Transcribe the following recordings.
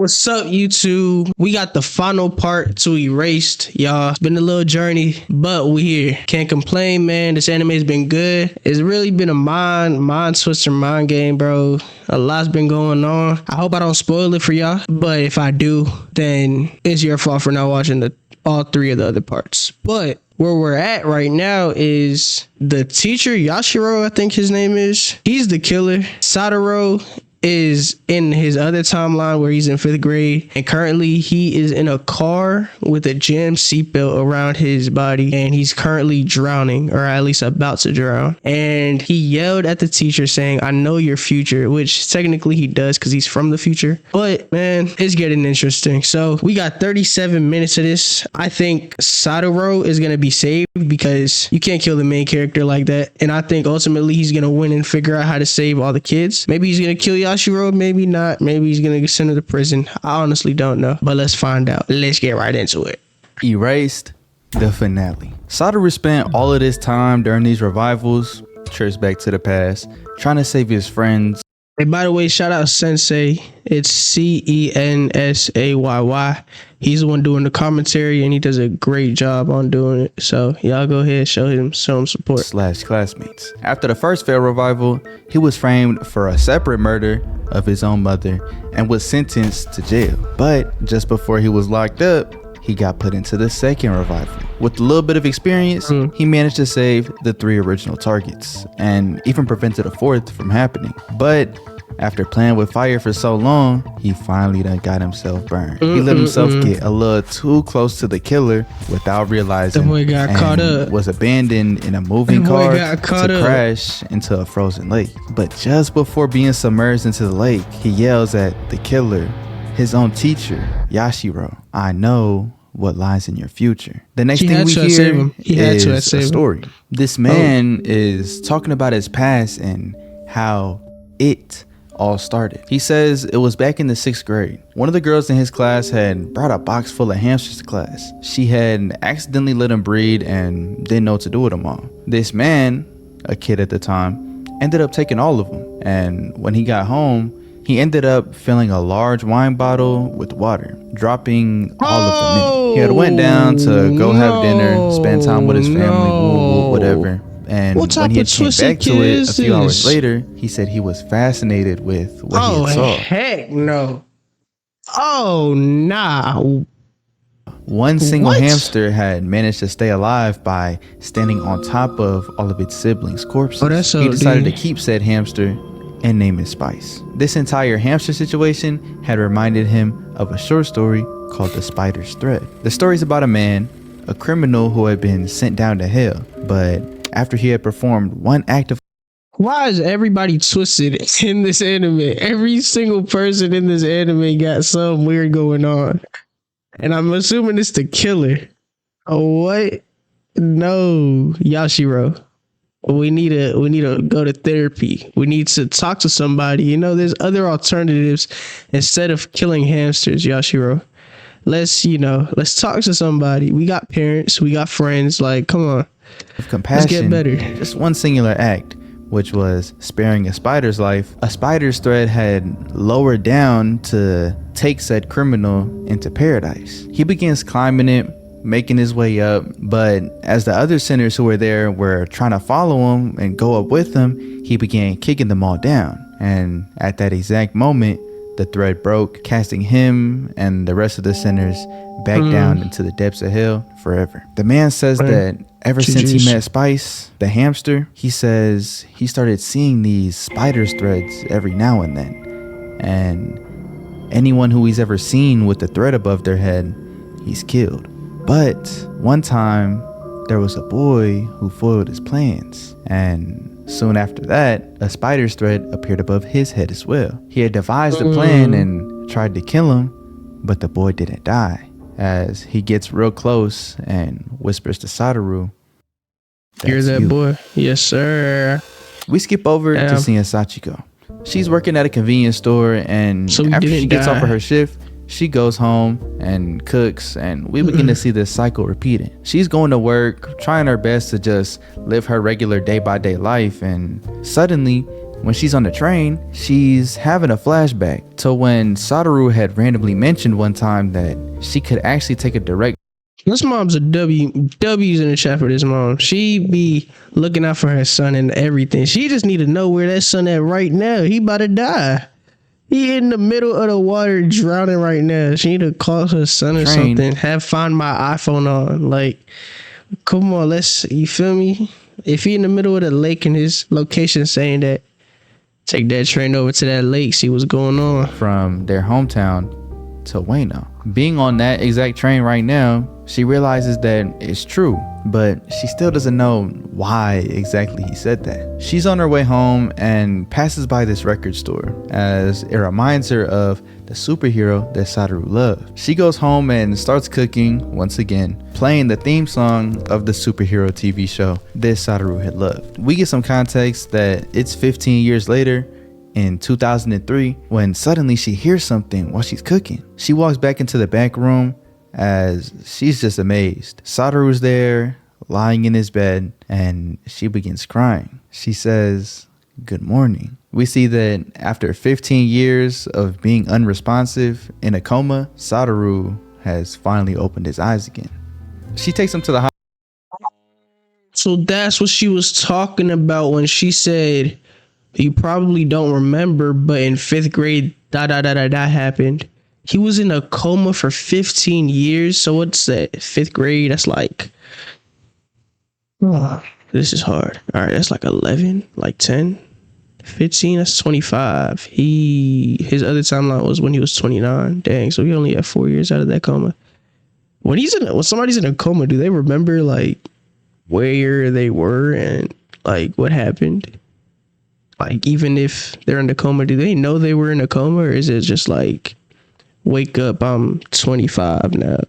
What's up, YouTube? We got the final part to Erased, y'all. It's been a little journey, but we here. Can't complain, man. This anime's been good. It's really been a mind twister, mind game, bro. A lot's been going on. I hope I don't spoil it for y'all, but if I do, then it's your fault for not watching all three of the other parts. But where we're at right now is the teacher, Yashiro, I think his name is. He's the killer. Satoru is in his other timeline where he's in 5th grade, and currently he is in a car with a jammed seatbelt around his body, and he's currently drowning, or at least about to drown. And he yelled at the teacher saying, "I know your future," which technically he does because he's from the future. But man, it's getting interesting. So we got 37 minutes of this. I think Satoru is gonna be saved because you can't kill the main character like that, and I think ultimately he's gonna win and figure out how to save all the kids. Maybe he's gonna kill Yashiro, maybe not. Maybe he's gonna get sent to prison. I honestly don't know, but let's find out. Let's get right into it. Erased, the finale. Satoru spent all of this time during these revivals, trips back to the past, trying to save his friends. Hey, by the way, shout out Sensei. It's Censayy. He's the one doing the commentary, and he does a great job on doing it. So y'all go ahead, show him some support. / classmates. After the first failed revival, he was framed for a separate murder of his own mother and was sentenced to jail. But just before he was locked up, he got put into the second revival. With a little bit of experience, he managed to save the 3 original targets and even prevented a 4th from happening. But after playing with fire for so long, he finally done got himself burned. He let himself get a little too close to the killer without realizing. The boy got caught up. Was abandoned in a moving car to crash into a frozen lake. But just before being submerged into the lake, he yells at the killer, his own teacher, Yashiro, "I know what lies in your future." The next thing we hear is a story. This man is talking about his past and how it all started. He says it was back in the 6th grade. One of the girls in his class had brought a box full of hamsters to class. She had accidentally let them breed and didn't know what to do with them all. This man, a kid at the time, ended up taking all of them. And when he got home, he ended up filling a large wine bottle with water, dropping all of them in it. He had went down to go have dinner, spend time with his family, whatever. And when he had came back to it a few hours later, he said he was fascinated with what he had saw. Heck no. Oh, nah. One single hamster had managed to stay alive by standing on top of all of its siblings' corpses. He decided to keep said hamster and name it Spice. This entire hamster situation had reminded him of a short story called The Spider's Thread. The story is about a man, a criminal who had been sent down to hell, but after he had performed one act of... Why is everybody twisted in this anime? Every single person in this anime got something weird going on, and I'm assuming it's the killer. Oh, what? No, Yashiro. We need to go to therapy. We need to talk to somebody. You know, there's other alternatives instead of killing hamsters, Yashiro. Let's talk to somebody. We got parents, we got friends. Like, come on. Of compassion, let's get better. Just one singular act, which was sparing a spider's life. A spider's thread had lowered down to take said criminal into paradise. He begins climbing it, making his way up, but as the other sinners who were there were trying to follow him and go up with him, he began kicking them all down. And at that exact moment, the thread broke, casting him and the rest of the sinners back down into the depths of hell forever. The man says that ever since he met Spice, the hamster, he says he started seeing these spider's threads every now and then. And anyone who he's ever seen with the thread above their head, he's killed. But one time, there was a boy who foiled his plans. And soon after that, a spider's thread appeared above his head as well. He had devised a plan and tried to kill him, but the boy didn't die. As he gets real close and whispers to Satoru, "You're that boy." Yes, sir. We skip over to seeing Sachiko. She's working at a convenience store, and after she gets off of her shift, she goes home and cooks, and we begin to see this cycle repeating. She's going to work, trying her best to just live her regular day-by-day life, and suddenly When she's on the train, she's having a flashback to when Satoru had randomly mentioned one time that she could actually take a direct. This mom's a W's in the chat for this mom. She be looking out for her son and everything. She just need to know where that son at right now. He about to die. He in the middle of the water drowning right now. She need to call her son or something. Have find my iPhone on. Like, come on, you feel me? If he in the middle of the lake and his location saying that, take that train over to that lake, see what's going on. From their hometown to Ueno. Being on that exact train right now, she realizes that it's true, but she still doesn't know why exactly he said that. She's on her way home and passes by this record store as it reminds her of the superhero that Satoru loved. She goes home and starts cooking once again, playing the theme song of the superhero TV show that Satoru had loved. We get some context that it's 15 years later, in 2003, when suddenly she hears something while she's cooking. She walks back into the back room as she's just amazed. Satoru's there, lying in his bed, and she begins crying. She says, "Good morning." We see that after 15 years of being unresponsive in a coma, Satoru has finally opened his eyes again. She takes him to the hospital. So that's what she was talking about when she said, "You probably don't remember, but in 5th grade, that happened." He was in a coma for 15 years. So what's that? 5th grade? That's like, this is hard. All right, that's like 11, like 10, 15. That's 25. His other timeline was when he was 29. Dang, so he only had 4 years out of that coma. When somebody's in a coma, do they remember like where they were and like what happened? Like, even if they're in a coma, do they know they were in a coma, or is it just like, wake up, I'm 25 now?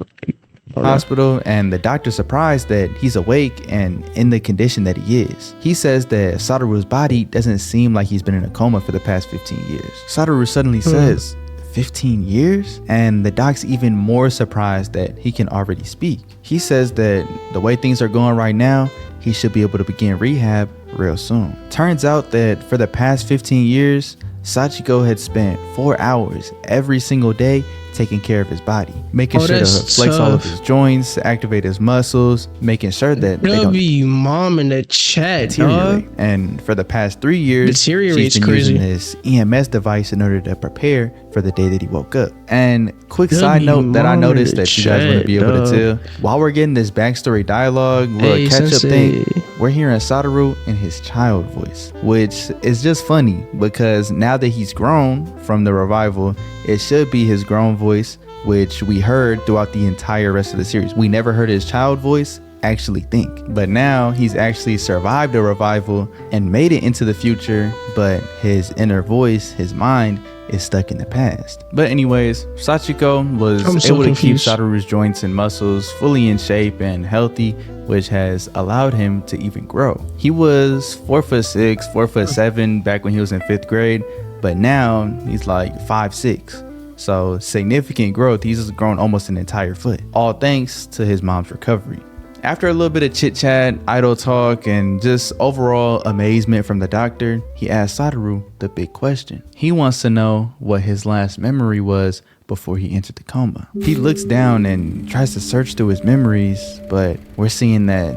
Hospital, and the doctor's surprised that he's awake and in the condition that he is. He says that Satoru's body doesn't seem like he's been in a coma for the past 15 years. Satoru suddenly says, 15 years? And the doc's even more surprised that he can already speak. He says that the way things are going right now, he should be able to begin rehab real soon. Turns out that for the past 15 years, Sachiko had spent 4 hours every single day taking care of his body, making sure to flex all of his joints, activate his muscles, making sure that they don't mom in the chat, deteriorate. And for the past 3 years, she's been using this EMS device in order to prepare for the day that he woke up. And quick side note that I noticed that you guys wouldn't be able to tell, while we're getting this backstory dialogue, we'll catch up thing, we're hearing Satoru in his child voice, which is just funny because now that he's grown from the revival, it should be his grown voice, which we heard throughout the entire rest of the series. We never heard his child voice actually think, but now he's actually survived a revival and made it into the future, but his inner voice, his mind, is stuck in the past. But anyways, Sachiko was able to keep Satoru's joints and muscles fully in shape and healthy, which has allowed him to even grow. He was 4'6", 4'7" back when he was in 5th grade, but now he's like 5'6". So significant growth. He's grown almost an entire foot, all thanks to his mom's recovery. After a little bit of chit chat, idle talk, and just overall amazement from the doctor, he asked Satoru the big question. He wants to know what his last memory was before he entered the coma. He looks down and tries to search through his memories, but we're seeing that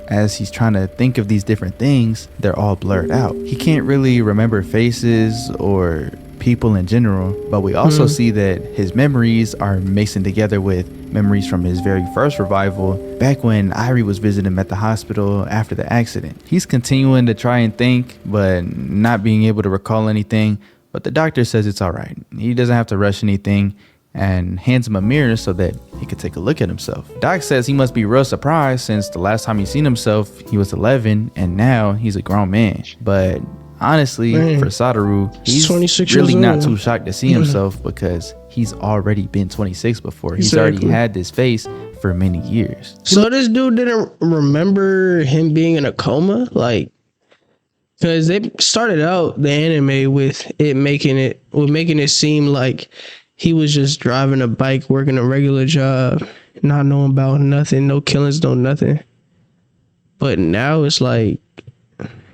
as he's trying to think of these different things, they're all blurred out. He can't really remember faces or people in general, but we also see that his memories are mixing together with memories from his very first revival back when Irie was visiting him at the hospital after the accident. He's continuing to try and think, but not being able to recall anything, but the doctor says it's all right. He doesn't have to rush anything and hands him a mirror so that he could take a look at himself. Doc says he must be real surprised since the last time he seen himself, he was 11 and now he's a grown man. But honestly, for Satoru, he's really not too shocked to see himself because he's already been 26 before. He's already had this face for many years. So this dude didn't remember him being in a coma? Like, because they started out the anime with making it seem like he was just driving a bike, working a regular job, not knowing about nothing, no killings, no nothing. But now it's like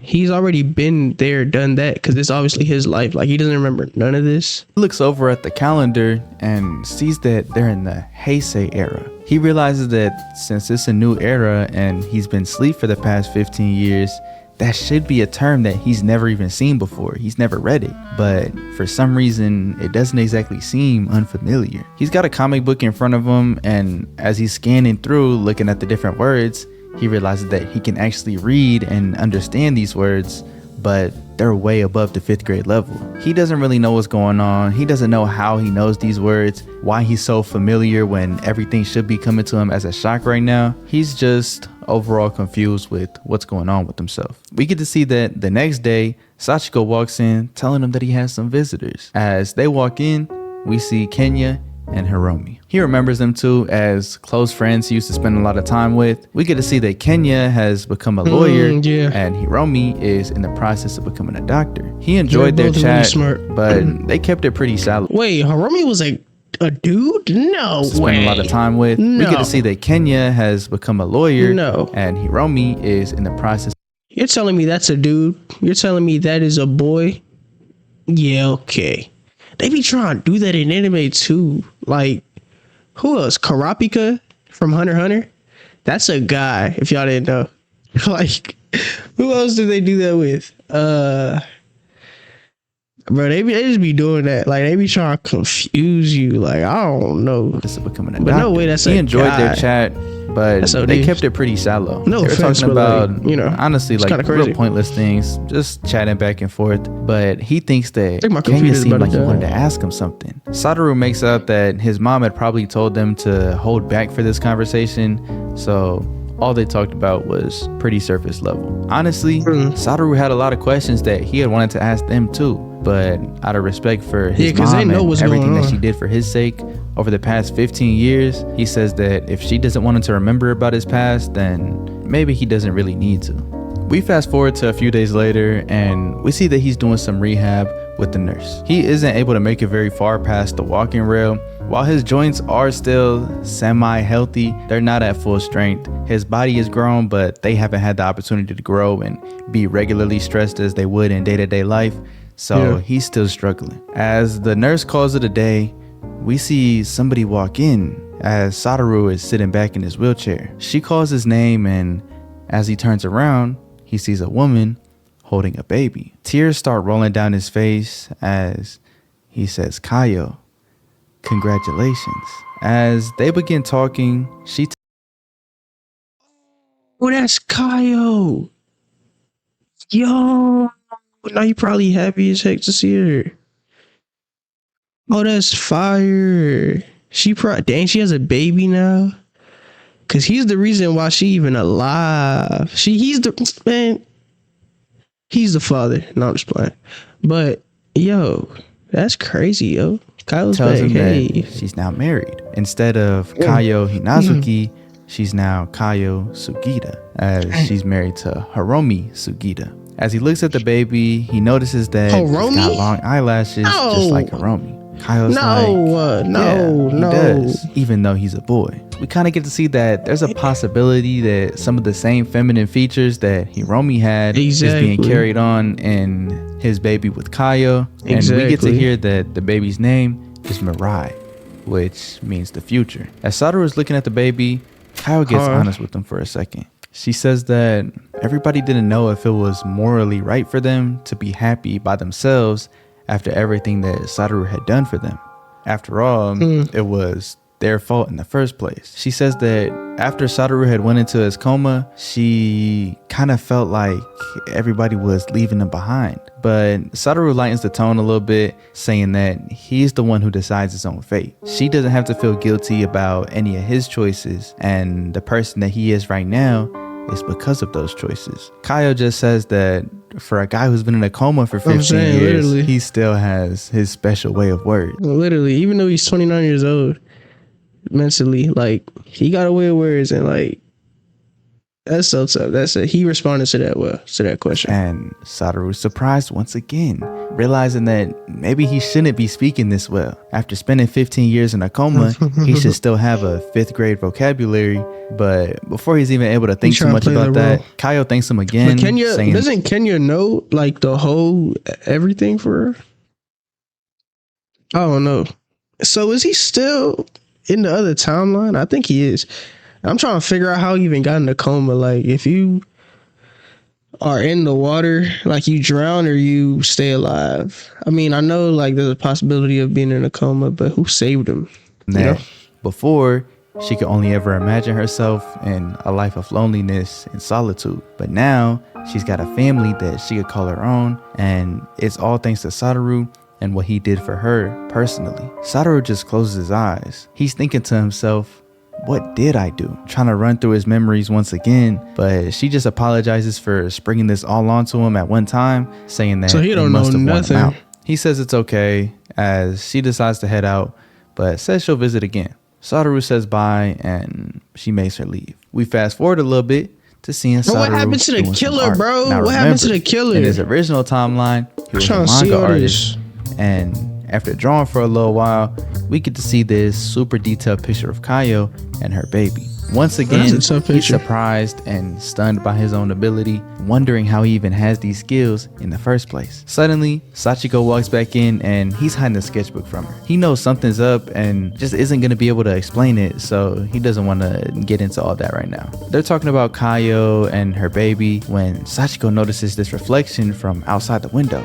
he's already been there, done that, because it's obviously his life. Like, he doesn't remember none of this. He looks over at the calendar and sees that they're in the Heisei era. He realizes that since it's a new era and he's been asleep for the past 15 years, that should be a term that he's never even seen before. He's never read it, but for some reason it doesn't exactly seem unfamiliar. He's got a comic book in front of him, and as he's scanning through looking at the different words, he realizes that he can actually read and understand these words, but they're way above the 5th grade level. He doesn't really know what's going on. He doesn't know how he knows these words, why he's so familiar when everything should be coming to him as a shock right now. He's just overall confused with what's going on with himself. We get to see that the next day, Sachiko walks in telling him that he has some visitors. As they walk in, we see Kenya and Hiromi. He remembers them two as close friends he used to spend a lot of time with. We get to see that Kenya has become a lawyer, and Hiromi is in the process of becoming a doctor. He enjoyed their chat, really smart, but they kept it pretty shallow. Wait, Hiromi was a dude? No way. Spend a lot of time with. No. We get to see that Kenya has become a lawyer, and Hiromi is in the process. You're telling me that's a dude? You're telling me that is a boy? Yeah, okay. They be trying to do that in anime too. Like, who else? Karapika from Hunter x Hunter? That's a guy, if y'all didn't know. Like, who else do they do that with? Bro, they just be doing that. Like, they be trying to confuse you. Like, I don't know. This is becoming a but doctor. No way, that's he a enjoyed guy. Their chat, but they kept it pretty shallow. No they were offense, talking about, like, you know, honestly, like real pointless things, just chatting back and forth. But he thinks that Kenya seemed like he wanted to ask him something. Satoru makes out that his mom had probably told them to hold back for this conversation, so all they talked about was pretty surface level. Honestly, Satoru had a lot of questions that he had wanted to ask them too, but out of respect for his mom and everything that she did for his sake over the past 15 years, he says that if she doesn't want him to remember about his past, then maybe he doesn't really need to. We fast forward to a few days later and we see that he's doing some rehab with the nurse. He isn't able to make it very far past the walking rail. While his joints are still semi-healthy, they're not at full strength. His body is grown, but they haven't had the opportunity to grow and be regularly stressed as they would in day-to-day life. So he's still struggling. As the nurse calls it a day, we see somebody walk in as Satoru is sitting back in his wheelchair. She calls his name, and as he turns around, he sees a woman holding a baby. Tears start rolling down his face as he says, "Kayo, congratulations." As they begin talking, oh, that's Kayo. Yo, now you probably happy as heck to see her. Oh, that's fire. She has a baby now. Cause he's the reason why she even alive. He's the father. No, I'm just playing. But yo, that's crazy, yo. Kayo's tells back. him that she's now married. Instead of Kayo Hinazuki, she's now Kayo Sugita, as she's married to Hiromi Sugita. As he looks at the baby, he notices that he's got long eyelashes, just like Hiromi. Kayo's he does, even though he's a boy. We kind of get to see that there's a possibility that some of the same feminine features that Hiromi had is being carried on in his baby with Kayo. And we get to hear that the baby's name is Mirai, which means the future. As Satoru is looking at the baby, Kayo gets honest with him for a second. She says that everybody didn't know if it was morally right for them to be happy by themselves after everything that Satoru had done for them. After all, it was their fault in the first place. She says that after Satoru had went into his coma, she kind of felt like everybody was leaving him behind. But Satoru lightens the tone a little bit, saying that he's the one who decides his own fate. She doesn't have to feel guilty about any of his choices, and the person that he is right now is because of those choices. Kayo just says that for a guy who's been in a coma for 15 years, he still has his special way of words. Literally, even though he's 29 years old, mentally, like, he got a way of words, and like, that's so tough. He responded to that well, to that question. And Satoru is surprised once again realizing that maybe he shouldn't be speaking this well. After spending 15 years in a coma, he should still have a 5th grade vocabulary. But before he's even able to think too much about that, Kaio thanks him again. But Kenya, doesn't Kenya know like the whole everything for her? I don't know. So is he still in the other timeline? I think he is. I'm trying to figure out how he even got in the coma. Like, if you are in the water, like you drown or you stay alive. I mean, I know like there's a possibility of being in a coma, but who saved him? Before, she could only ever imagine herself in a life of loneliness and solitude. But now she's got a family that she could call her own, and it's all thanks to Satoru and what he did for her personally. Satoru just closes his eyes. He's thinking to himself, what did I do? Trying to run through his memories once again, but she just apologizes for springing this all onto him at one time, saying that so he don't know nothing. He says it's okay as she decides to head out, but says she'll visit again. Satoru says bye and she makes her leave. We fast forward a little bit to seeing Satoru. What happened to the killer, bro? Now, what happened to the killer? In his original timeline, he was a manga artist, and after drawing for a little while, we get to see this super detailed picture of Kaio and her baby. Once again, he's surprised and stunned by his own ability, wondering how he even has these skills in the first place. Suddenly, Sachiko walks back in and he's hiding a sketchbook from her. He knows something's up and just isn't going to be able to explain it, so he doesn't want to get into all that right now. They're talking about Kaio and her baby when Sachiko notices this reflection from outside the window.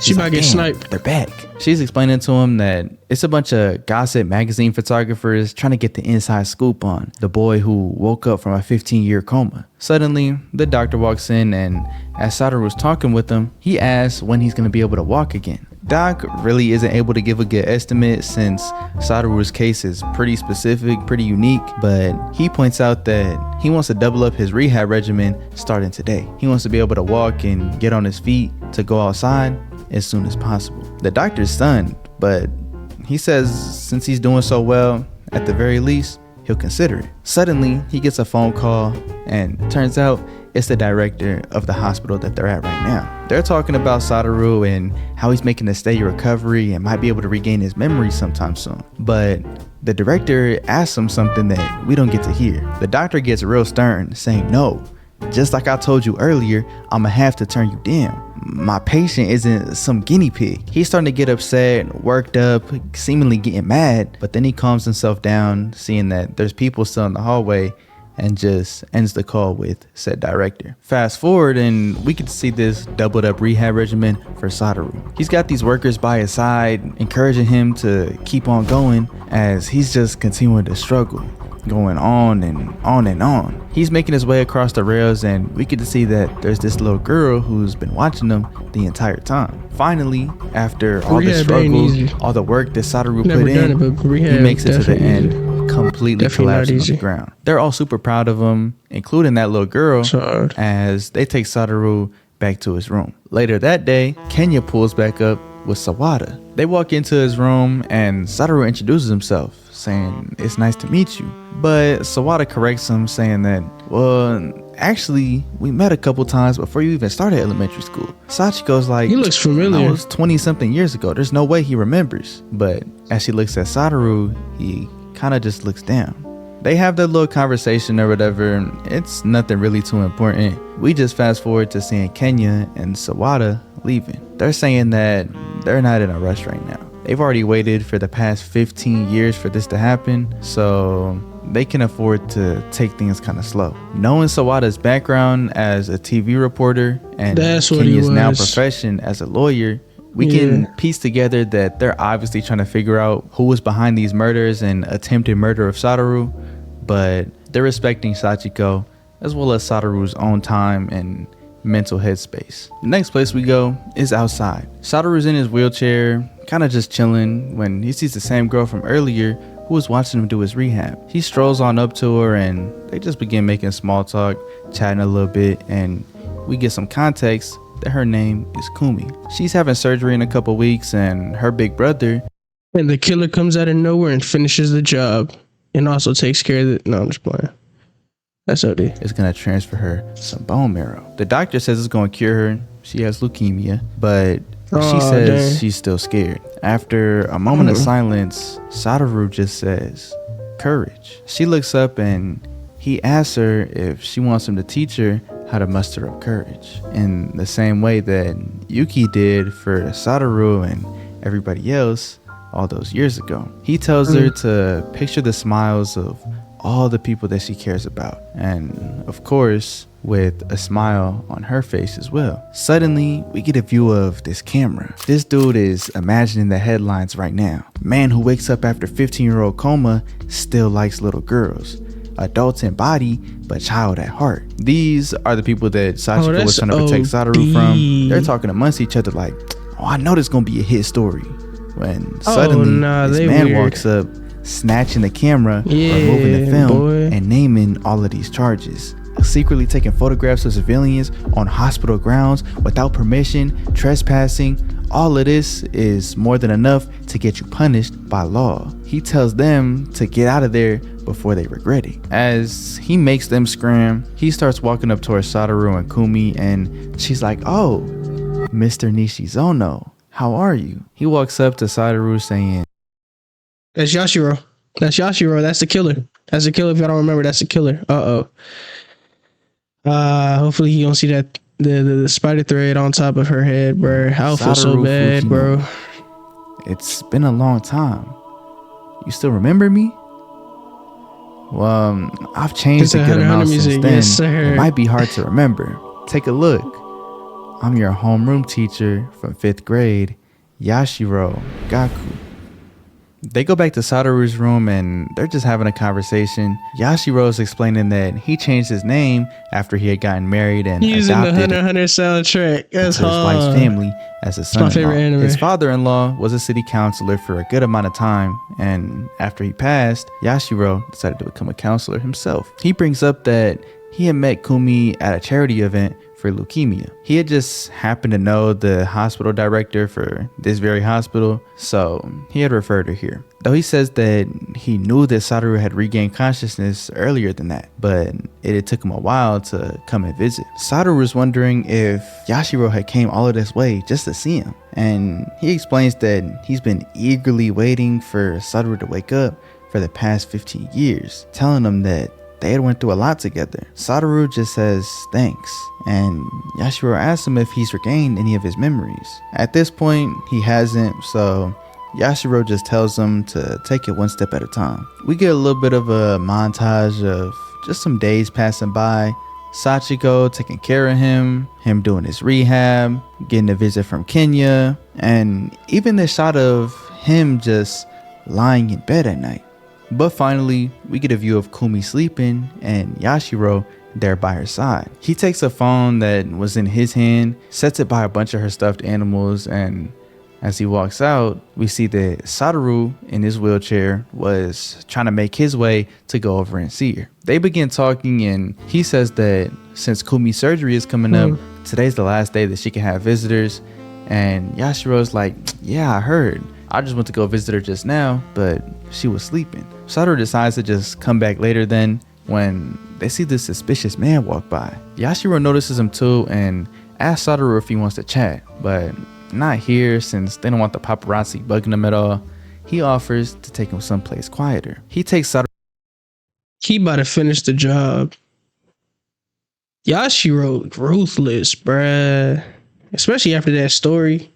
She might get sniped. They're back. She's explaining to him that it's a bunch of gossip magazine photographers trying to get the inside scoop on the boy who woke up from a 15-year coma. Suddenly, the doctor walks in, and as Satoru was talking with him, he asks when he's going to be able to walk again. Doc really isn't able to give a good estimate since Satoru's case is pretty specific, pretty unique, but he points out that he wants to double up his rehab regimen starting today. He wants to be able to walk and get on his feet to go outside as soon as possible. The doctor's stunned, but he says since he's doing so well, at the very least, he'll consider it. Suddenly, he gets a phone call, and turns out it's the director of the hospital that they're at right now. They're talking about Satoru and how he's making a steady recovery and might be able to regain his memory sometime soon. But the director asks him something that we don't get to hear. The doctor gets real stern, saying, no, just like I told you earlier, I'ma have to turn you down. My patient isn't some guinea pig. He's starting to get upset, worked up, seemingly getting mad, but then he calms himself down, seeing that there's people still in the hallway, and just ends the call with said director. Fast forward and we get to see this doubled up rehab regimen for Satoru. He's got these workers by his side, encouraging him to keep on going as he's just continuing to struggle, going on and on and on. He's making his way across the rails, and we get to see that there's this little girl who's been watching him the entire time. Finally, after all the struggle, all the work that Satoru put in, he makes it to the end, completely collapsing on the ground. They're all super proud of him, including that little girl, as they take Satoru back to his room. Later that day, Kenya pulls back up with Sawada. They walk into his room and Satoru introduces himself, saying, it's nice to meet you. But Sawada corrects him, saying that, well, actually, we met a couple times before you even started elementary school. Sachiko's like, he looks familiar. That was 20-something years ago. There's no way he remembers. But as she looks at Satoru, he kind of just looks down. They have their little conversation or whatever. It's nothing really too important. We just fast forward to seeing Kenya and Sawada leaving. They're saying that they're not in a rush right now. They've already waited for the past 15 years for this to happen, so they can afford to take things kind of slow. Knowing Sawada's background as a TV reporter and Kenya's now profession as a lawyer, we can piece together that they're obviously trying to figure out who was behind these murders and attempted murder of Satoru, but they're respecting Sachiko as well as Satoru's own time and mental headspace. The next place we go is outside. Satoru's in his wheelchair, kind of just chilling, when he sees the same girl from earlier who was watching him do his rehab. He strolls on up to her and they just begin making small talk, chatting a little bit, and we get some context that her name is Kumi. She's having surgery in a couple weeks, and her big brother, and the killer comes out of nowhere and finishes the job and also takes care of it. No, I'm just playing. That's OD. Is going to transfer her some bone marrow. The doctor says it's going to cure her. She has leukemia, but She Oh, says dang. she's still scared. After a moment of silence, Satoru just says, "Courage." She looks up and he asks her if she wants him to teach her how to muster up courage in the same way that Yuki did for Satoru and everybody else all those years ago. He tells her to picture the smiles of all the people that she cares about, and of course with a smile on her face as well. Suddenly we get a view of this camera. This dude is imagining the headlines right now. Man who wakes up after 15-year-old coma still likes little girls. Adults in body but child at heart. These are the people that Sachiko was trying to protect Satoru from. They're talking amongst each other like, oh, I know this gonna be a hit story. When suddenly this man walks up, snatching the camera, removing the film, and naming all of these charges. Secretly taking photographs of civilians on hospital grounds without permission, trespassing. All of this is more than enough to get you punished by law. He tells them to get out of there before they regret it. As he makes them scram, he starts walking up towards Satoru and Kumi, and she's like, "Oh, Mr. Nishizono, how are you?" He walks up to Satoru saying, That's Yashiro. That's Yashiro. That's the killer. That's the killer. If y'all don't remember, that's the killer. Hopefully you don't see that the spider thread on top of her head, bro. I feel so bad, bro. "It's been a long time. You still remember me?" "Well, I've changed a good amount since then. Yes, it might be hard to remember. Take a look. I'm your homeroom teacher from 5th grade, Yashiro Gaku." They go back to Satoru's room and they're just having a conversation. Yashiro's explaining that he changed his name after he had gotten married and using the adopted Hunter x Hunter soundtrack. That's his wife's family as a son-in-law. My favorite anime. His father-in-law was a city councilor for a good amount of time, and after he passed, Yashiro decided to become a counselor himself. He brings up that he had met Kumi at a charity event for leukemia. He had just happened to know the hospital director for this very hospital, so he had referred her here. Though he says that he knew that Satoru had regained consciousness earlier than that, but it took him a while to come and visit. Satoru was wondering if Yashiro had came all of this way just to see him, and he explains that he's been eagerly waiting for Satoru to wake up for the past 15 years, telling him that they had went through a lot together. Satoru just says thanks, and Yashiro asks him if he's regained any of his memories. At this point, he hasn't, so Yashiro just tells him to take it one step at a time. We get a little bit of a montage of just some days passing by. Sachiko taking care of him doing his rehab, getting a visit from Kenya, and even the shot of him just lying in bed at night. But finally, we get a view of Kumi sleeping and Yashiro there by her side. He takes a phone that was in his hand, sets it by a bunch of her stuffed animals, and as he walks out, we see that Satoru in his wheelchair was trying to make his way to go over and see her. They begin talking, and he says that since Kumi's surgery is coming up, today's the last day that she can have visitors. And Yashiro's like, "Yeah, I heard. I just went to go visit her just now, but she was sleeping." Satoru decides to just come back later then when they see this suspicious man walk by. Yashiro notices him too and asks Satoru if he wants to chat, but not here since they don't want the paparazzi bugging him at all. He offers to take him someplace quieter. He takes Satoru. He about to finish the job. Yashiro ruthless, bruh. Especially after that story.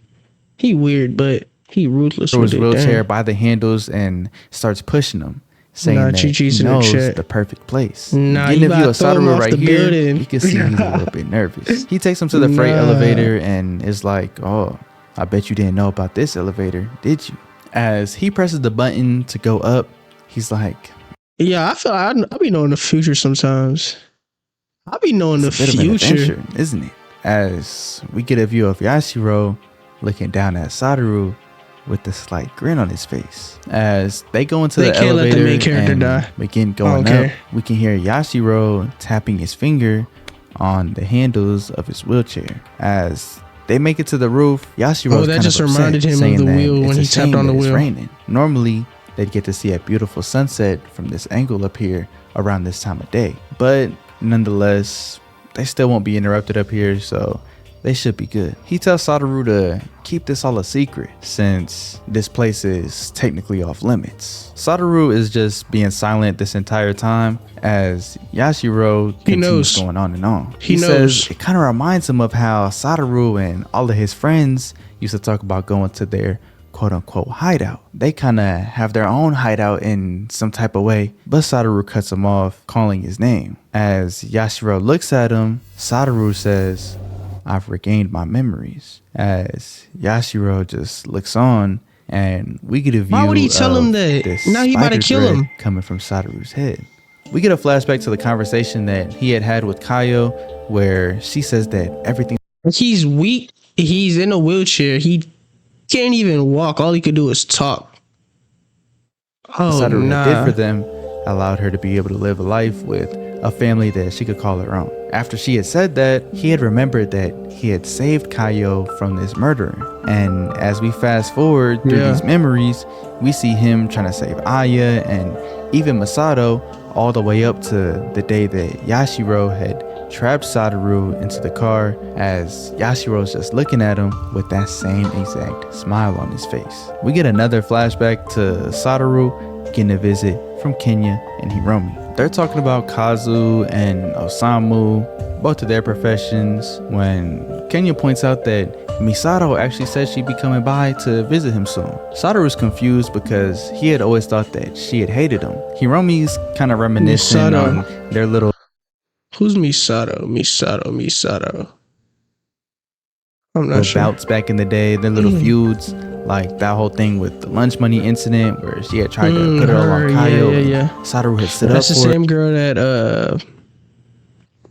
He weird, but he ruthless Throws with his it. wheelchair Damn. by the handles and starts pushing him, saying that Chi-Chi's he in the knows chat. the perfect place. Nah, Getting you a view about of to throw him Satoru off right the here, building. you can see he's a little bit nervous. He takes him to the freight elevator and is like, "Oh, I bet you didn't know about this elevator, did you?" As he presses the button to go up, he's like, Yeah, I feel like I be knowing the future sometimes. I be knowing the "It's a bit of an future. adventure, isn't it?" As we get a view of Yashiro looking down at Satoru with a slight grin on his face. As they go into They the can't let elevator the main character and die. begin going Okay. up, we can hear Yashiro tapping his finger on the handles of his wheelchair. As they make it to the roof, Yashiro that just reminded him of the wheel when he tapped on the wheel. Raining. Normally, they'd get to see a beautiful sunset from this angle up here around this time of day, but nonetheless, they still won't be interrupted up here, so They should be good. He tells Satoru to keep this all a secret since this place is technically off limits. Satoru is just being silent this entire time as Yashiro continues going on and on. He says it kind of reminds him of how Satoru and all of his friends used to talk about going to their quote-unquote hideout. They kind of have their own hideout in some type of way, but Satoru cuts him off, calling his name. As Yashiro looks at him, Satoru says, "I've regained my memories." As Yashiro just looks on, and we get a view. Why would he tell him that? Now he about to kill him. Coming from Satoru's head. We get a flashback to the conversation that he had with Kayo, where she says that everything. He's weak. He's in a wheelchair. He can't even walk. All he could do is talk. Satoru did for them allowed her to be able to live a life with a family that she could call her own. After she had said that, he had remembered that he had saved Kayo from this murderer. And as we fast forward through these memories, we see him trying to save Aya and even Masato, all the way up to the day that Yashiro had trapped Satoru into the car, as Yashiro's just looking at him with that same exact smile on his face. We get another flashback to Satoru getting a visit from Kenya and Hiromi. They're talking about Kazu and Osamu, both of their professions, when Kenya points out that Misato actually said she'd be coming by to visit him soon. Satoru's confused because he had always thought that she had hated him. Hiromi's kind of reminiscing on their little... Who's Misato? Misato. I'm not sure. Bouts back in the day, their little feuds, like that whole thing with the lunch money incident where she had tried to put her all on Kayo. Yeah. Satoru had stood up for her. That's the same girl that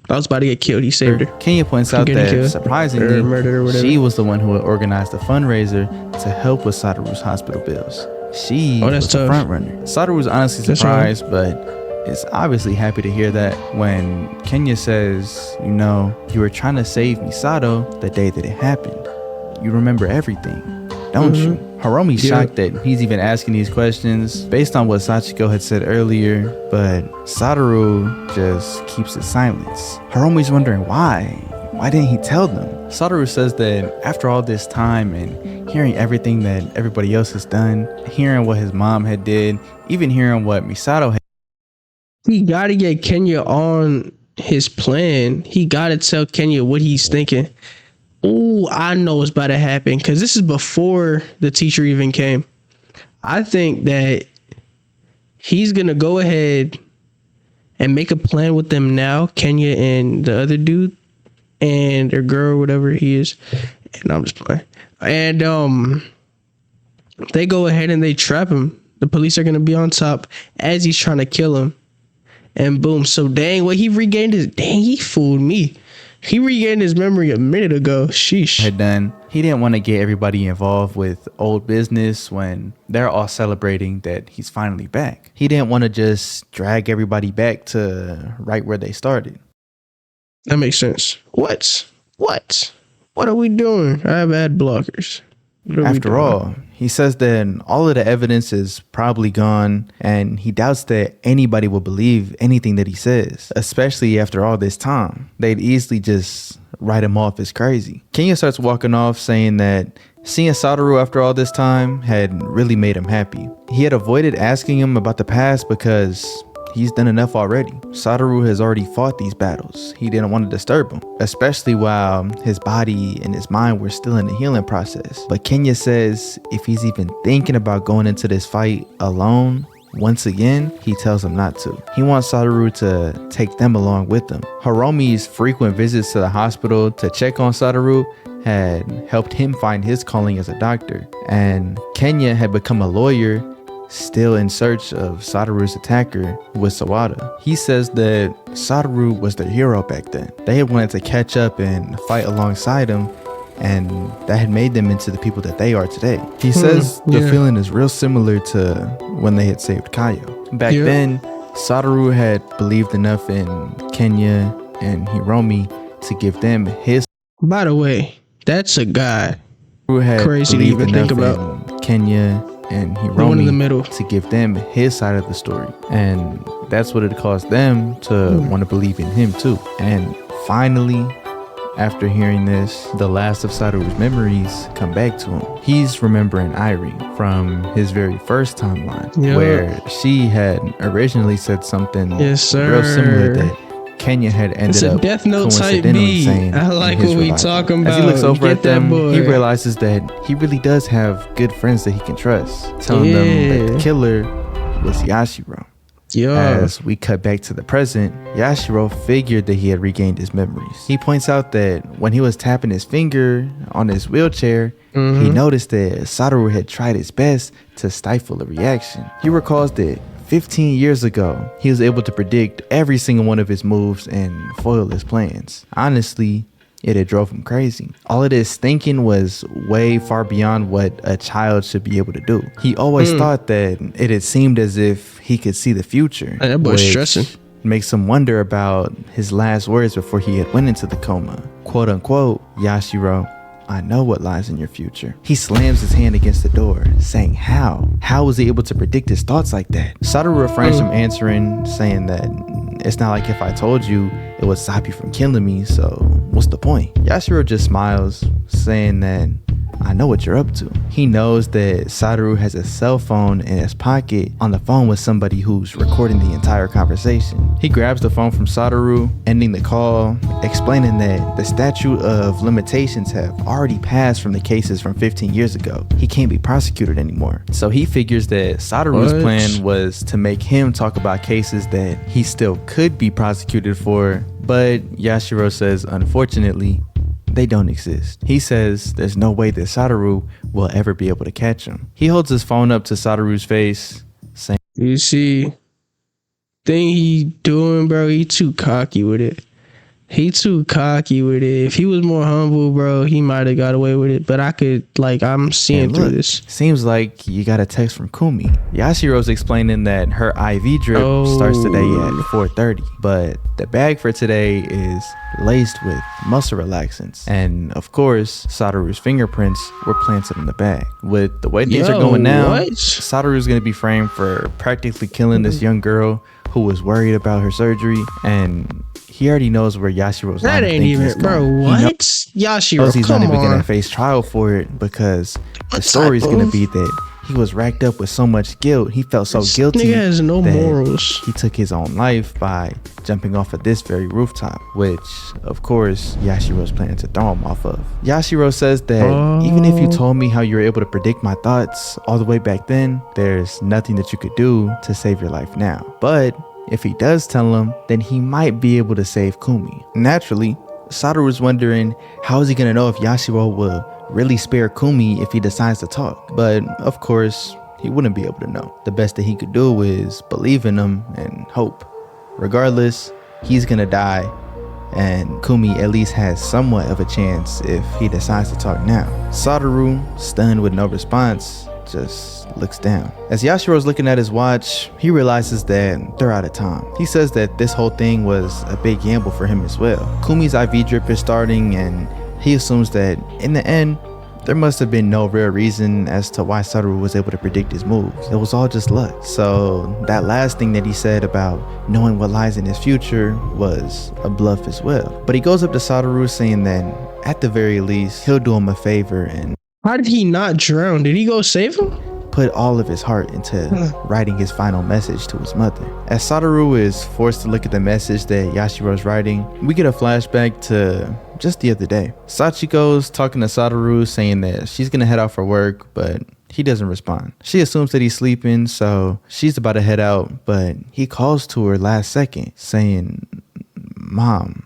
I was about to get killed. He saved her. Kenya points out that surprisingly, she was the one who had organized the fundraiser to help with Satoru's hospital bills. She was the front runner. Satoru was honestly surprised, but is obviously happy to hear that when Kenya says, you know, you were trying to save Misato the day that it happened. You remember everything, don't you? Hiromi's shocked that he's even asking these questions based on what Sachiko had said earlier, but Satoru just keeps his silence. Hiromi's wondering why. Why didn't he tell them? Satoru says that after all this time and hearing everything that everybody else has done, hearing what his mom had did, even hearing what Misato had, he gotta get Kenya on his plan. He gotta tell Kenya what he's thinking. Oh, I know what's about to happen because this is before the teacher even came. I think that he's gonna go ahead and make a plan with them now, Kenya and the other dude and their girl, whatever he is. And I'm just playing. And they go ahead and they trap him. The police are gonna be on top as he's trying to kill him. And boom. So dang, what he regained he fooled me. He regained his memory a minute ago. Sheesh. Had done. He didn't want to get everybody involved with old business when they're all celebrating that he's finally back. He didn't want to just drag everybody back to right where they started. That makes sense. What are we doing? I have ad blockers. After all, he says that all of the evidence is probably gone, and he doubts that anybody will believe anything that he says, especially after all this time. They'd easily just write him off as crazy. Kenya starts walking off, saying that seeing Satoru after all this time had really made him happy. He had avoided asking him about the past because he's done enough already. Satoru has already fought these battles. He didn't want to disturb him, especially while his body and his mind were still in the healing process. But Kenya says if he's even thinking about going into this fight alone, once again, he tells him not to. He wants Satoru to take them along with him. Hiromi's frequent visits to the hospital to check on Satoru had helped him find his calling as a doctor. And Kenya had become a lawyer, still in search of Satoru's attacker, who was Sawada. He says that Satoru was their hero back then. They had wanted to catch up and fight alongside him, and that had made them into the people that they are today. He says the feeling is real similar to when they had saved Kayo. Back then, Satoru had believed enough in Kenya and Hiromi to give them his... By the way, that's a guy. Had crazy to even think about. Kenya and Hiromi in the middle to give them his side of the story, and that's what it caused them to want to believe in him too. And finally, After hearing this, the last of Satoru's memories come back to him. He's remembering Irie from his very first timeline, Yup. where she had originally said something Yes, sir. real similar that Kenya had ended It's a up Death Note type coincidentally beat. saying I in like his what we revival. talking about. As he looks over Get at that them, boy. he realizes that he really does have good friends that he can trust, telling them that Yeah. the killer was Yashiro. Yeah. As we cut back to the present, Yashiro figured that he had regained his memories. He points out that when he was tapping his finger on his wheelchair, he noticed that Satoru had tried his best to stifle a reaction. He recalls that 15 years ago, he was able to predict every single one of his moves and foil his plans. Honestly, it had drove him crazy. All of this thinking was way far beyond what a child should be able to do. He always thought that it had seemed as if he could see the future. Man, that boy's stressing. Makes him wonder about his last words before he had went into the coma. Quote unquote, Yashiro, I know what lies in your future. He slams his hand against the door, saying how? How was he able to predict his thoughts like that? Satoru refrains from answering, saying that it's not like if I told you it would stop you from killing me, so what's the point? Yashiro just smiles, saying that I know what you're up to. He knows that Satoru has a cell phone in his pocket on the phone with somebody who's recording the entire conversation. He grabs the phone from Satoru, ending the call, explaining that the statute of limitations have already passed from the cases from 15 years ago. He can't be prosecuted anymore. So he figures that Satoru's plan was to make him talk about cases that he still could be prosecuted for, but Yashiro says, unfortunately, they don't exist. He says there's no way that Satoru will ever be able to catch him. He holds his phone up to Satoru's face, saying, You see, thing he doing, bro, he too cocky with it. He too cocky with it. If he was more humble, bro, he might have got away with it. But I'm seeing through this. Seems like you got a text from Kumi. Yashiro's explaining that her IV drip starts today at 4:30, but the bag for today is laced with muscle relaxants. And of course, Satoru's fingerprints were planted in the bag. With the way things are going now, Satoru's gonna be framed for practically killing this young girl who was worried about her surgery, and he already knows where Yashiro's that ain't even, bro. What? Yashiro, he's come not even on. gonna face trial for it because the story's gonna be that he was racked up with so much guilt. He felt so guilty. Nigga has no that morals. He took his own life by jumping off of this very rooftop, which, of course, Yashiro's planning to throw him off of. Yashiro says that even if you told me how you were able to predict my thoughts all the way back then, there's nothing that you could do to save your life now. But if he does tell him, then he might be able to save Kumi. Naturally, Satoru is wondering how is he gonna know if Yashiro will really spare Kumi if he decides to talk. But of course, he wouldn't be able to know. The best that he could do is believe in him and hope. Regardless, he's gonna die, and Kumi at least has somewhat of a chance if he decides to talk now. Satoru, stunned with no response, just looks down. As Yashiro's looking at his watch, he realizes that they're out of time. He says that this whole thing was a big gamble for him as well. Kumi's IV drip is starting, and he assumes that in the end, there must have been no real reason as to why Satoru was able to predict his moves. It was all just luck. So that last thing that he said about knowing what lies in his future was a bluff as well. But he goes up to Satoru saying that at the very least, he'll do him a favor and how did he not drown? Did he go save him? put all of his heart into writing his final message to his mother. As Satoru is forced to look at the message that Yashiro's writing, we get a flashback to just the other day. Sachiko's talking to Satoru, saying that she's gonna head out for work, but he doesn't respond. She assumes that he's sleeping, so she's about to head out, but he calls to her last second, saying, "Mom,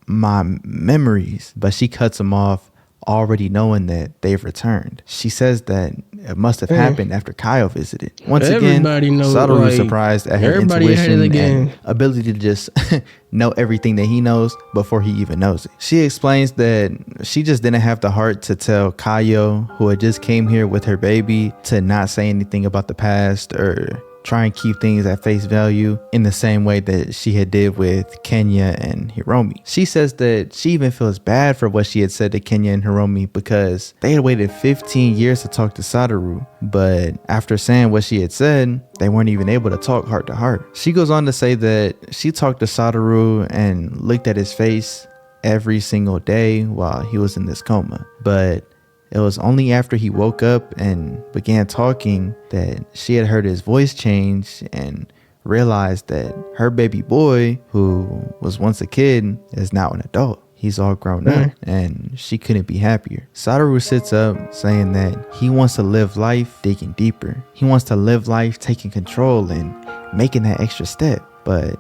my memories," but she cuts him off, already knowing that they've returned. She says that it must have happened after Kyle visited. Once again, Satoru is surprised at her intuition and ability to just know everything that he knows before he even knows it. She explains that she just didn't have the heart to tell Kayo, who had just came here with her baby, to not say anything about the past or try and keep things at face value in the same way that she had did with Kenya and Hiromi. She says that she even feels bad for what she had said to Kenya and Hiromi because they had waited 15 years to talk to Satoru, but after saying what she had said, they weren't even able to talk heart to heart. She goes on to say that she talked to Satoru and looked at his face every single day while he was in this coma. But it was only after he woke up and began talking that she had heard his voice change and realized that her baby boy, who was once a kid, is now an adult. He's all grown up, and she couldn't be happier. Satoru sits up saying that he wants to live life digging deeper. He wants to live life taking control and making that extra step. But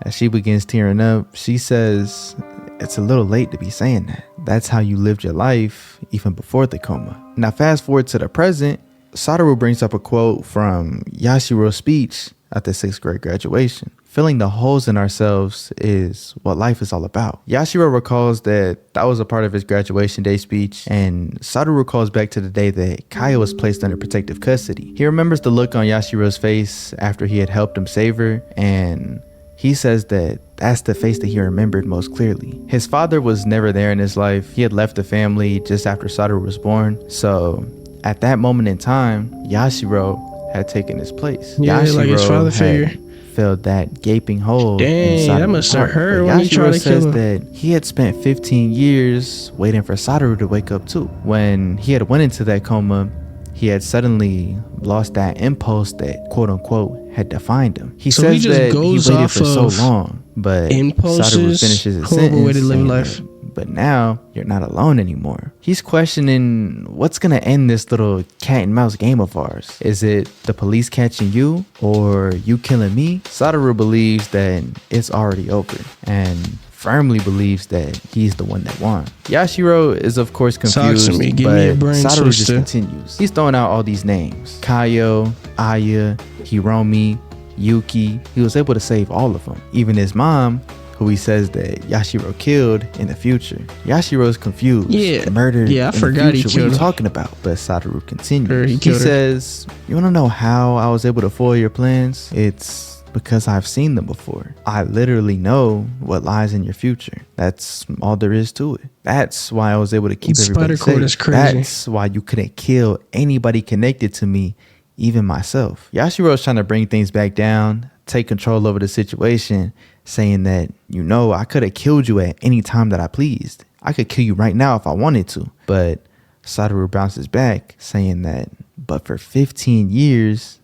as she begins tearing up, she says it's a little late to be saying that. That's how you lived your life even before the coma. Now fast forward to the present, Satoru brings up a quote from Yashiro's speech at the 6th grade graduation. Filling the holes in ourselves is what life is all about. Yashiro recalls that was a part of his graduation day speech, and Satoru recalls back to the day that Kaya was placed under protective custody. He remembers the look on Yashiro's face after he had helped him save her, and he says that that's the face that he remembered most clearly. His father was never there in his life. He had left the family just after Satoru was born, so at that moment in time, Yashiro had taken his place. Yeah, Yashiro like his father figure. Filled that gaping hole. Dang, inside that of must his have heart. hurt But when he tried to Yashiro says kill him. that he had spent 15 years waiting for Satoru to wake up too. When he had went into that coma, he had suddenly lost that impulse that quote unquote had defined him. He So says he just that he goes waited off for so of long, but Satoru impulses, finishes his horrible way sentence to live saying life. that, but now you're not alone anymore. He's questioning what's gonna end this little cat and mouse game of ours. Is it the police catching you or you killing me? Satoru believes that it's already over and firmly believes that he's the one that won. Yashiro is of course confused, Talk to me. Give but me a brain Satoru just twister. continues. He's throwing out all these names: Kayo, Aya, Hiromi, Yuki. He was able to save all of them, even his mom, who he says that Yashiro killed in the future. Yashiro's confused. Yeah. Murdered. Yeah, I in the forgot he future. What are killed you her. talking about? But Satoru continues. Or he He killed her. says, you want to know how I was able to foil your plans? It's because I've seen them before. I literally know what lies in your future. That's all there is to it. That's why I was able to keep everybody Spider Cord safe. is crazy. That's why you couldn't kill anybody connected to me, even myself. Yashiro's trying to bring things back down, take control over the situation, saying that, I could have killed you at any time that I pleased. I could kill you right now if I wanted to. But Satoru bounces back, saying that, but for 15 years,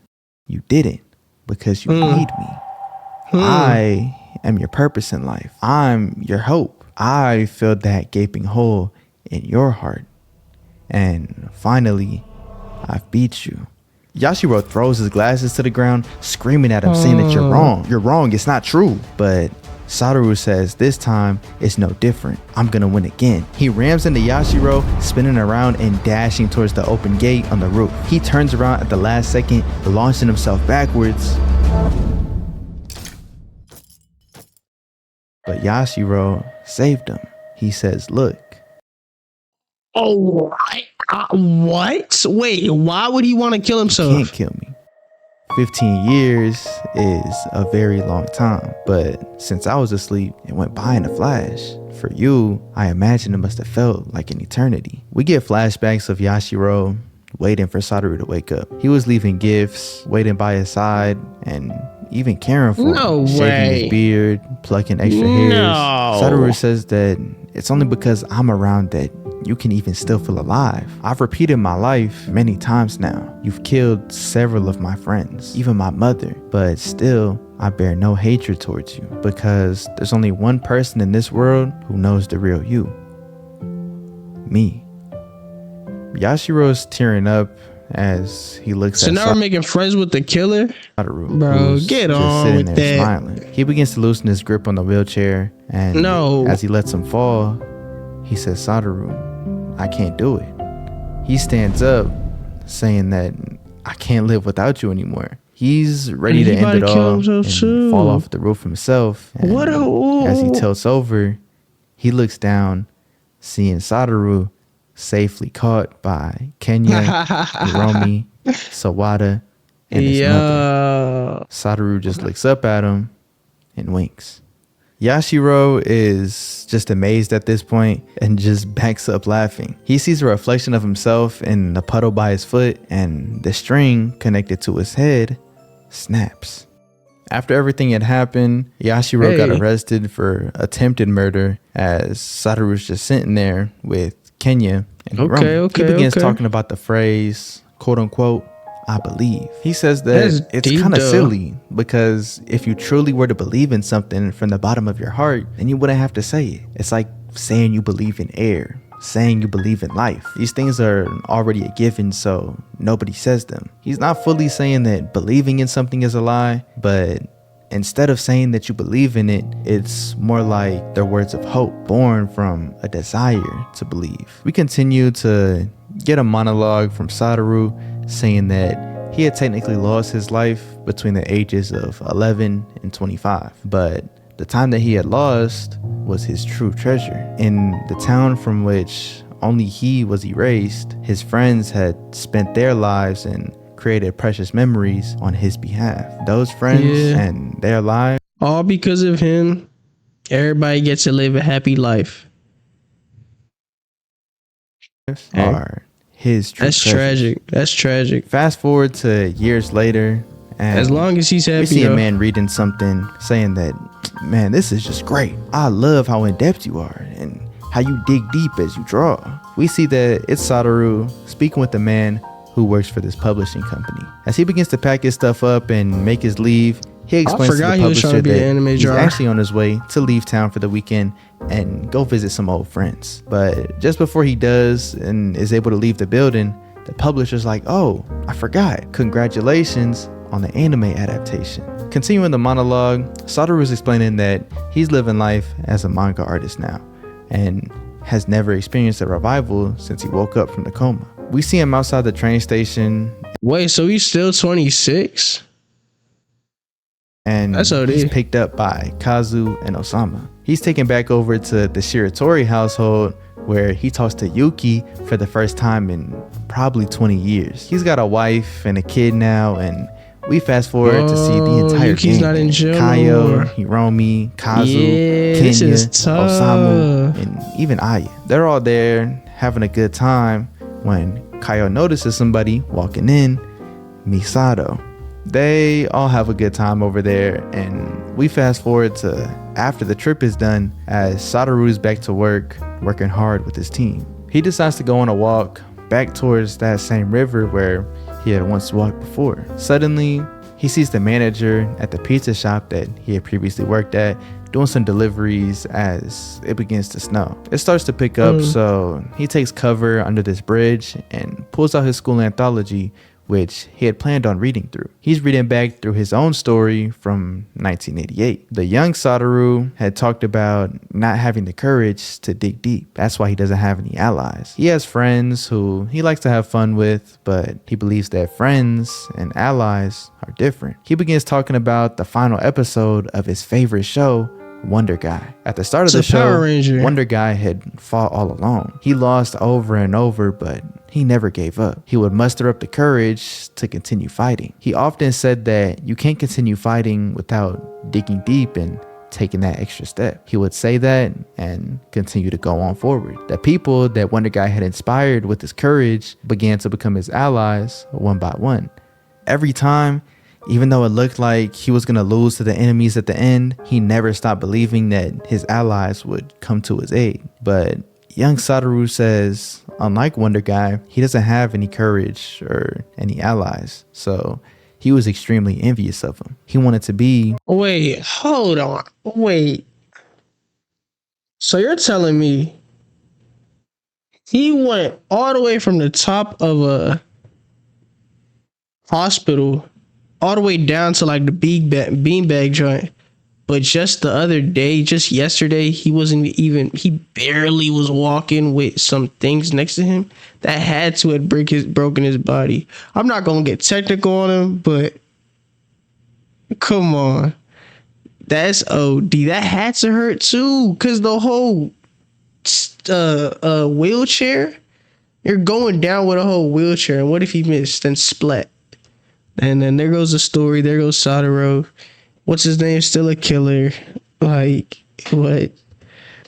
you didn't, because you need me. I am your purpose in life. I'm your hope. I filled that gaping hole in your heart. And finally, I've beat you. Yashiro throws his glasses to the ground, screaming at him, saying that you're wrong. You're wrong. It's not true. But Satoru says this time it's no different. I'm gonna win again. He rams into Yashiro, spinning around and dashing towards the open gate on the roof. He turns around at the last second, launching himself backwards. But Yashiro saved him. He says, look. Oh, what? Wait, why would he want to kill You himself? can't kill me. 15 years is a very long time, but since I was asleep, it went by in a flash. For you, I imagine it must have felt like an eternity. We get flashbacks of Yashiro waiting for Satoru to wake up. He was leaving gifts, waiting by his side, and even caring for No him, shaving way. his beard, plucking extra hairs. No. Satoru says that it's only because I'm around that you can even still feel alive. I've repeated my life many times now. You've killed several of my friends, even my mother, but still, I bear no hatred towards you because there's only one person in this world who knows the real you. Me. Yashiro's tearing up as he looks So at now we're making friends with the killer? Satoru, Bro, who's get just on sitting with there that. smiling. He begins to loosen his grip on the wheelchair, and No. as he lets him fall, he says, Satoru, I can't do it. He stands up, saying that I can't live without you anymore. He's ready to He end about it to kill all himself and too. fall off the roof himself. And What as he tilts over, he looks down, seeing Satoru safely caught by Kenya, Hiromi, Sawada, and his mother. Yeah. Satoru just looks up at him and winks. Yashiro is just amazed at this point and just backs up laughing. He sees a reflection of himself in the puddle by his foot, and the string connected to his head snaps. After everything had happened, Yashiro got Hey. arrested for attempted murder as Satoru's just sitting there with Kenya and Hiromi. He begins talking about the phrase, quote unquote, I believe. He says That's that it's deep, kind of though. silly because if you truly were to believe in something from the bottom of your heart, then you wouldn't have to say it. It's like saying you believe in air, saying you believe in life. These things are already a given, so nobody says them. He's not fully saying that believing in something is a lie, but instead of saying that you believe in it, it's more like they're words of hope born from a desire to believe. We continue to get a monologue from Satoru saying that he had technically lost his life between the ages of 11 and 25, but the time that he had lost was his true treasure. In the town from which only he was erased, his friends had spent their lives and created precious memories on his behalf. Those friends and their lives, all because of him, everybody gets to live a happy life. are his true That's treasures. tragic. That's tragic. Fast forward to years later, and As long as he's happy, we see a though. man reading something saying that, man, this is just great. I love how in-depth you are and how you dig deep as you draw. We see that it's Satoru speaking with the man who works for this publishing company. As he begins to pack his stuff up and make his leave, he explains to the forgot he was trying publisher to be an that anime he's drawer. actually on his way to leave town for the weekend and go visit some old friends. But just before he does and is able to leave the building, the publisher's like, oh, I forgot. Congratulations on the anime adaptation. Continuing the monologue, Satoru is explaining that he's living life as a manga artist now and has never experienced a revival since he woke up from the coma. We see him outside the train station, Wait, so he's still 26? and That's OD. he's picked up by Kazu and Osama. He's taken back over to the Shiratori household where he talks to Yuki for the first time in probably 20 years. He's got a wife and a kid now, and we fast forward to see the entire Yuki's gang. not in jail no Kaio, more. Hiromi, Kazu, Yeah, Kenya, this is tough. Osamu, and even Aya. They're all there having a good time when Kaio notices somebody walking in, Misato. They all have a good time over there, and we fast forward to after the trip is done as Satoru's back to work, working hard with his team. He decides to go on a walk back towards that same river where he had once walked before. Suddenly, he sees the manager at the pizza shop that he had previously worked at doing some deliveries as it begins to snow. It starts to pick up, so he takes cover under this bridge and pulls out his school anthology, which he had planned on reading through. He's reading back through his own story from 1988. The young Satoru had talked about not having the courage to dig deep. That's why he doesn't have any allies. He has friends who he likes to have fun with, but he believes that friends and allies are different. He begins talking about the final episode of his favorite show, Wonder Guy. At the start of the It's a Power show, Ranger. Wonder Guy had fought all alone. He lost over and over, but he never gave up. He would muster up the courage to continue fighting. He often said that you can't continue fighting without digging deep and taking that extra step. He would say that and continue to go on forward. The people that Wonder Guy had inspired with his courage began to become his allies one by one. Every time, even though it looked like he was going to lose to the enemies at the end, he never stopped believing that his allies would come to his aid. But young Satoru says, unlike Wonder Guy, he doesn't have any courage or any allies. So he was extremely envious of him. He wanted to be... Wait, hold on. Wait. So you're telling me he went all the way from the top of a hospital all the way down to like the beanbag joint, but just the other day, just yesterday, he barely was walking with some things next to him that had to have broken his body. I'm not gonna get technical on him, but come on, that's OD. That had to hurt too, cause the whole wheelchair, you're going down with a whole wheelchair, and what if he missed and splat? And then there goes the story. There goes Satoru. What's his name? Still a killer. Like, what?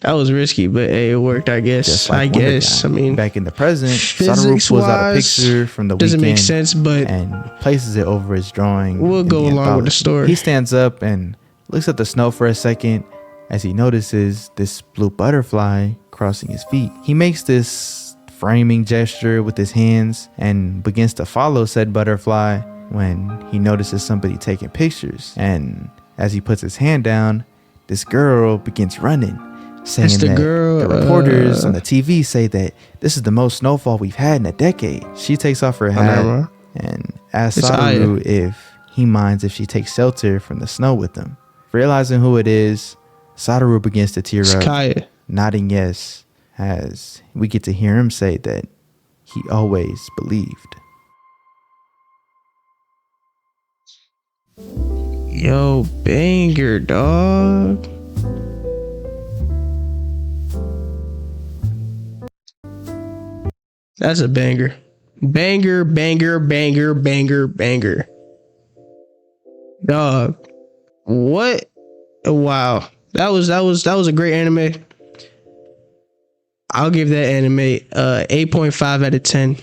That was risky, but hey, it worked, I guess. Just like Wonder Guy. I mean, back in the present, Satoru physics pulls out a wise, picture from the doesn't weekend make sense, but and places it over his drawing. we'll in go the along with the anthology. story. He stands up and looks at the snow for a second as he notices this blue butterfly crossing his feet. He makes this framing gesture with his hands and begins to follow said butterfly when he notices somebody taking pictures. And as he puts his hand down, this girl begins running, saying That's the that girl, the reporters on the TV say that this is the most snowfall we've had in a decade. She takes off her hat and asks Satoru if he minds if she takes shelter from the snow with them. Realizing who it is, Satoru begins to tear up, Kaya. nodding yes, as we get to hear him say that he always believed. Yo, banger, dog. That's a banger. Banger, banger, banger, banger, banger. Dog. What? Wow. That was a great anime. I'll give that anime 8.5 out of 10.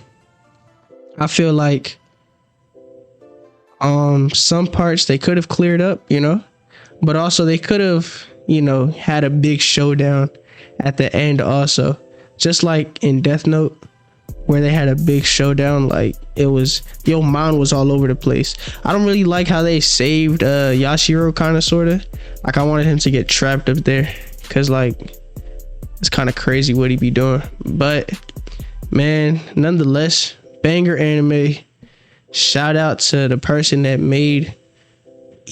I feel like some parts they could have cleared up, but also they could have, had a big showdown at the end also. Just like in Death Note, where they had a big showdown, like your mind was all over the place. I don't really like how they saved Yashiro, kind of, sort of. Like, I wanted him to get trapped up there, because like it's kind of crazy what he be doing. But man, nonetheless, banger anime. Shout out to the person that made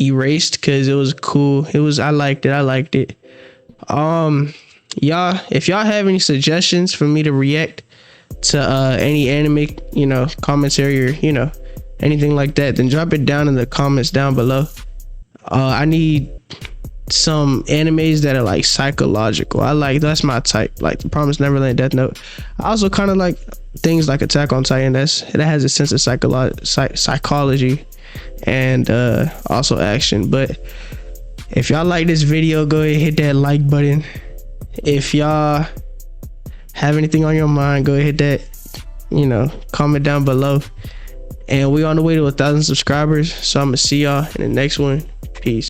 Erased, because it was cool. I liked it. Y'all, if y'all have any suggestions for me to react to any anime, commentary, or anything like that, then drop it down in the comments down below. I need some animes that are like psychological. That's my type, like The Promised Neverland, Death Note. I also kind of like things like Attack on Titan that has a sense of psychology and also action. But if y'all like this video, go ahead and hit that like button. If y'all have anything on your mind, go ahead, hit that, comment down below. And we on the way to 1,000 subscribers. So I'm gonna see y'all in the next one.